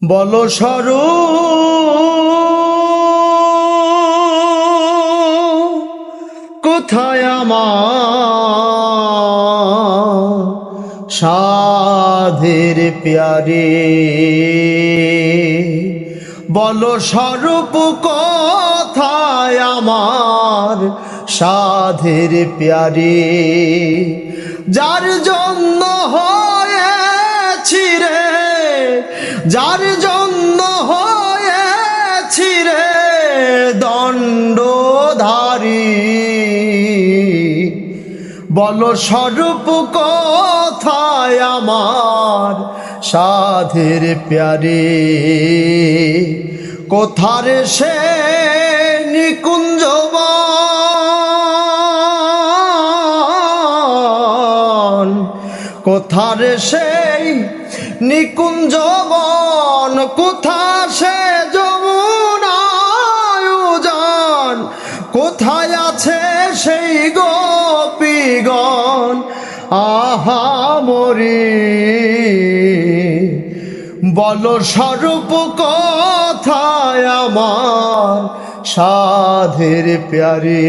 বলো স্বরূপ কোথায় আমার সাধের প্যারে, বলো স্বরূপ কোথায় আমার সাধের প্যারে, যার জন্য হয়েছি রে, যার জন্য হয়েছি রে দণ্ডধারী, বলো স্বরূপ কোথায় আমার সাধের প্যারে, কোথারে সে নিকুঞ্জবন, কোথারে সেই নিকুঞ্জবন, কোথা সে যমুনায় উজান, কোথায় আছে সেই গোপীগণ আহা মরি, বলো স্বরূপ কোথায় আমার সাধের প্যারে।